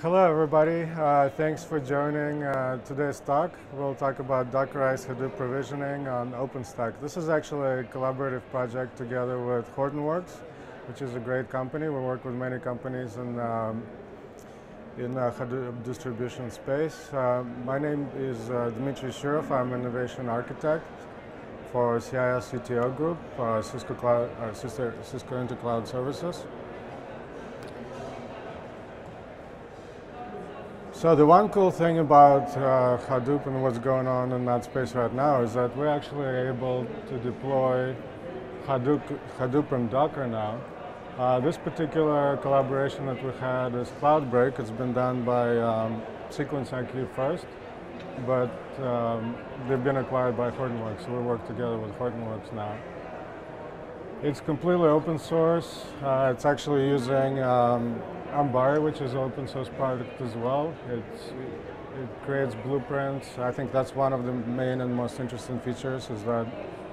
Hello everybody, thanks for joining today's talk. We'll talk about Dockerized Hadoop provisioning on OpenStack. This is actually a collaborative project together with Hortonworks, which is a great company. We work with many companies in Hadoop distribution space. My name is Dmitri Chtchourov. I'm an innovation architect for CIS CTO group, Cisco into Cloud Services. So the one cool thing about Hadoop and what's going on in that space right now is that we're actually able to deploy Hadoop and Docker now. This particular collaboration that we had is Cloudbreak. It's been done by Sequence IQ first, but they've been acquired by Hortonworks, so we work together with Hortonworks now. It's completely open source. It's actually using Ambari, which is an open source product as well. It creates blueprints. I think that's one of the main and most interesting features, is that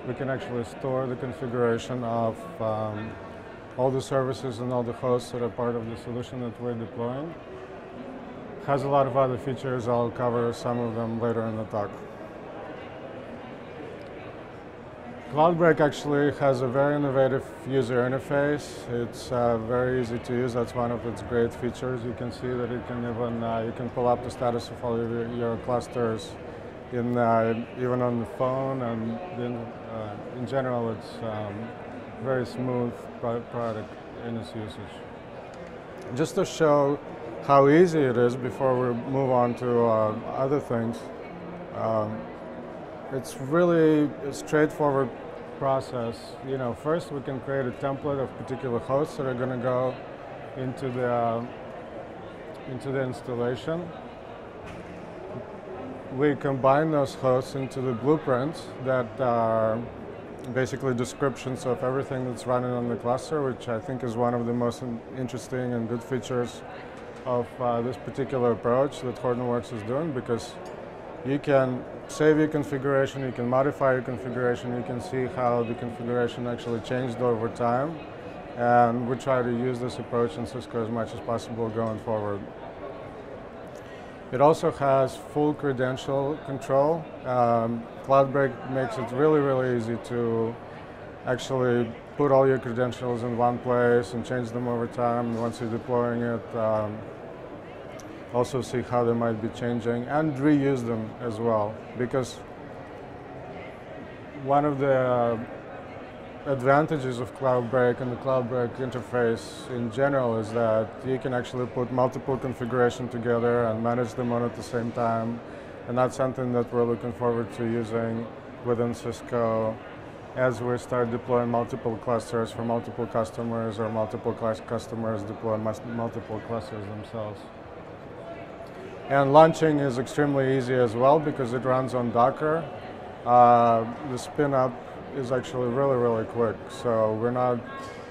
we can actually store the configuration of all the services and all the hosts that are part of the solution that we're deploying. It has a lot of other features. I'll cover some of them later in the talk. Cloudbreak actually has a very innovative user interface. It's very easy to use. That's one of its great features. You can see that it can even you can pull up the status of all of your clusters even on the phone, and then in general it's very smooth product in its usage. Just to show how easy it is before we move on to other things, it's really a straightforward process. First we can create a template of particular hosts that are going to go into the installation. We combine those hosts into the blueprints that are basically descriptions of everything that's running on the cluster, which I think is one of the most interesting and good features of this particular approach that Hortonworks is doing, because you can save your configuration, you can modify your configuration, you can see how the configuration actually changed over time, and we try to use this approach in Cisco as much as possible going forward. It also has full credential control. Cloudbreak makes it really, really easy to actually put all your credentials in one place and change them over time once you're deploying it. Also see how they might be changing and reuse them as well, because one of the advantages of Cloudbreak and the Cloudbreak interface in general is that you can actually put multiple configurations together and manage them on at the same time, and that's something that we're looking forward to using within Cisco as we start deploying multiple clusters for multiple customers, or multiple customers deploy multiple clusters themselves. And launching is extremely easy as well, because it runs on Docker. The spin up is actually really, really quick. So we're not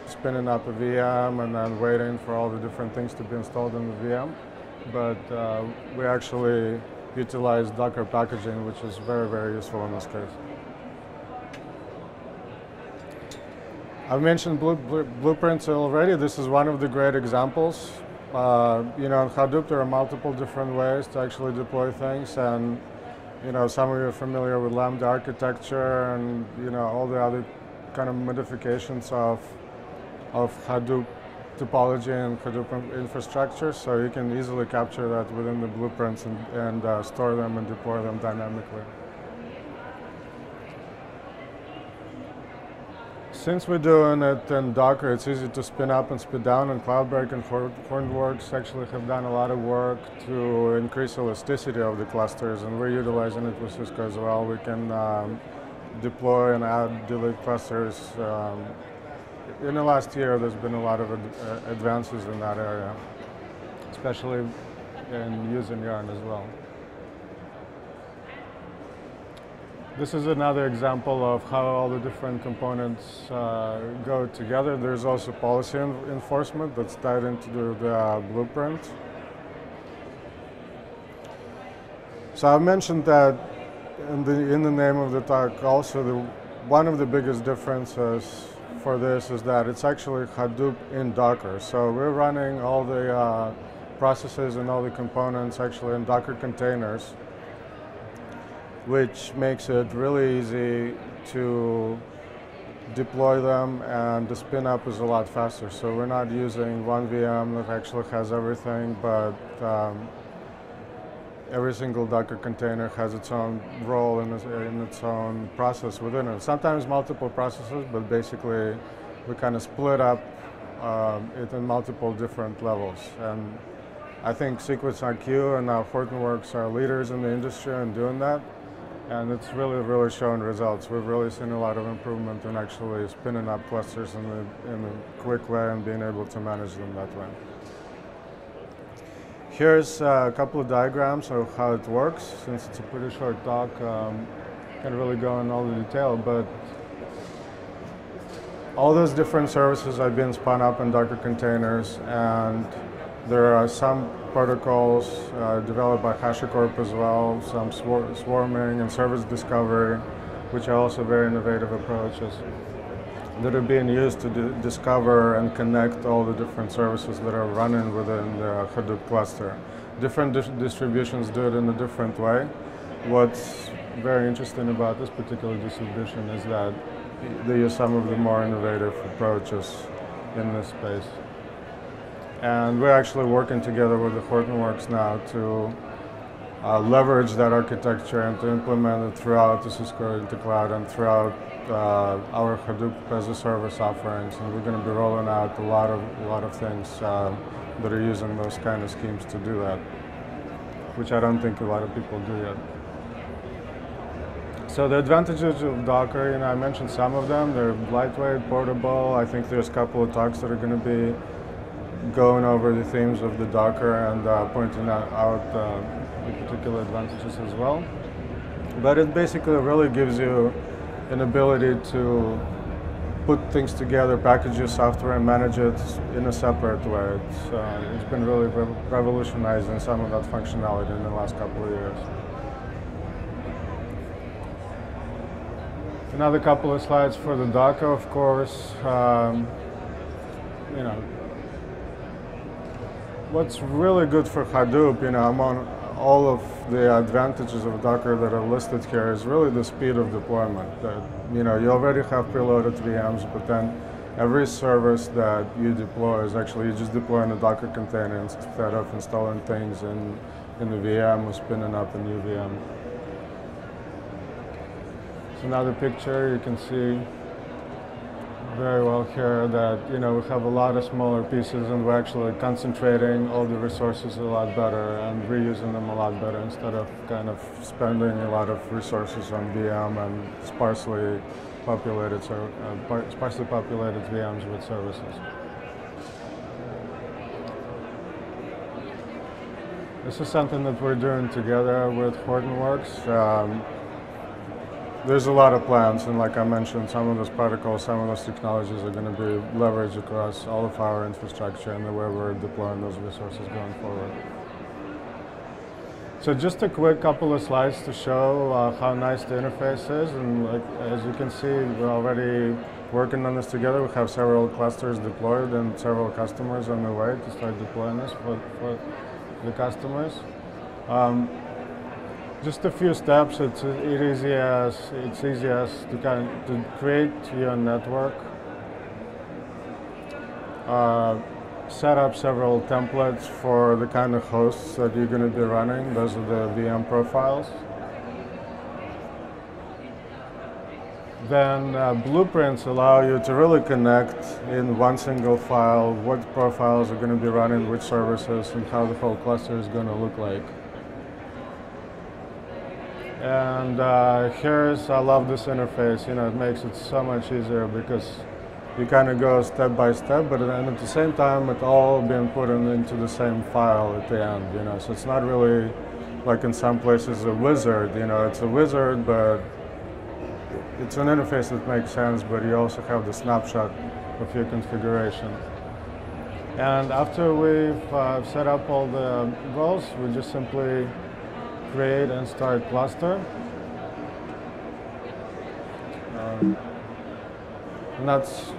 spinning up a VM and then waiting for all the different things to be installed in the VM, but we actually utilize Docker packaging, which is very, very useful in this case. I've mentioned blueprints already. This is one of the great examples. In Hadoop there are multiple different ways to actually deploy things, and some of you are familiar with Lambda architecture and all the other kind of modifications of Hadoop topology and Hadoop infrastructure. So you can easily capture that within the blueprints and store them and deploy them dynamically. Since we're doing it in Docker, it's easy to spin up and spin down, and Cloudbreak and Hortonworks actually have done a lot of work to increase elasticity of the clusters, and we're utilizing it with Cisco as well. We can deploy and add, delete clusters. In the last year, there's been a lot of advances in that area, especially in using Yarn as well. This is another example of how all the different components go together. There's also policy enforcement that's tied into the blueprint. So I've mentioned that in the name of the talk also, one of the biggest differences for this is that it's actually Hadoop in Docker. So we're running all the processes and all the components actually in Docker containers, which makes it really easy to deploy them, and the spin up is a lot faster. So we're not using one VM that actually has everything, but every single Docker container has its own role in its own process within it. Sometimes multiple processes, but basically we kind of split up it in multiple different levels. And I think SequenceIQ and now Hortonworks are leaders in the industry in doing that. And it's really shown results. We've really seen a lot of improvement in actually spinning up clusters in a quick way and being able to manage them that way. Here's a couple of diagrams of how it works. Since it's a pretty short talk, can't really go in all the detail, but all those different services have been spun up in Docker containers, and there are some protocols developed by HashiCorp as well, some swarming and service discovery, which are also very innovative approaches that are being used to discover and connect all the different services that are running within the Hadoop cluster. Different distributions do it in a different way. What's very interesting about this particular distribution is that they use some of the more innovative approaches in this space. And we're actually working together with the Hortonworks now to leverage that architecture and to implement it throughout the Cisco into cloud and throughout our Hadoop as a service offerings. And we're going to be rolling out a lot of things that are using those kind of schemes to do that, which I don't think a lot of people do yet. So the advantages of Docker, I mentioned some of them. They're lightweight, portable. I think there's a couple of talks that are going to be going over the themes of the Docker and pointing out the particular advantages as well. But it basically really gives you an ability to put things together, package your software, and manage it in a separate way. It's been really revolutionizing some of that functionality in the last couple of years. Another couple of slides for the Docker, of course. What's really good for Hadoop, among all of the advantages of Docker that are listed here, is really the speed of deployment. That, you already have preloaded VMs, but then every service that you deploy is actually you just deploy in a Docker container instead of installing things in the VM or spinning up a new VM. So another picture, you can see very well here that we have a lot of smaller pieces, and we're actually concentrating all the resources a lot better and reusing them a lot better instead of kind of spending a lot of resources on VM and sparsely populated VMs with services. This is something that we're doing together with Hortonworks. There's a lot of plans, and like I mentioned, some of those protocols, some of those technologies are going to be leveraged across all of our infrastructure and the way we're deploying those resources going forward. So just a quick couple of slides to show how nice the interface is, and as you can see, we're already working on this together. We have several clusters deployed and several customers on the way to start deploying this for the customers. Just a few steps. It's easy as to create your network, set up several templates for the kind of hosts that you're going to be running. Those are the VM profiles. Then blueprints allow you to really connect in one single file what profiles are going to be running which services and how the whole cluster is going to look like. And I love this interface. It makes it so much easier because you kind of go step by step, but then at the same time, it's all being put into the same file at the end. So it's not really like in some places a wizard. It's a wizard, but it's an interface that makes sense. But you also have the snapshot of your configuration. And after we've set up all the roles, we just simply create and start cluster. And that's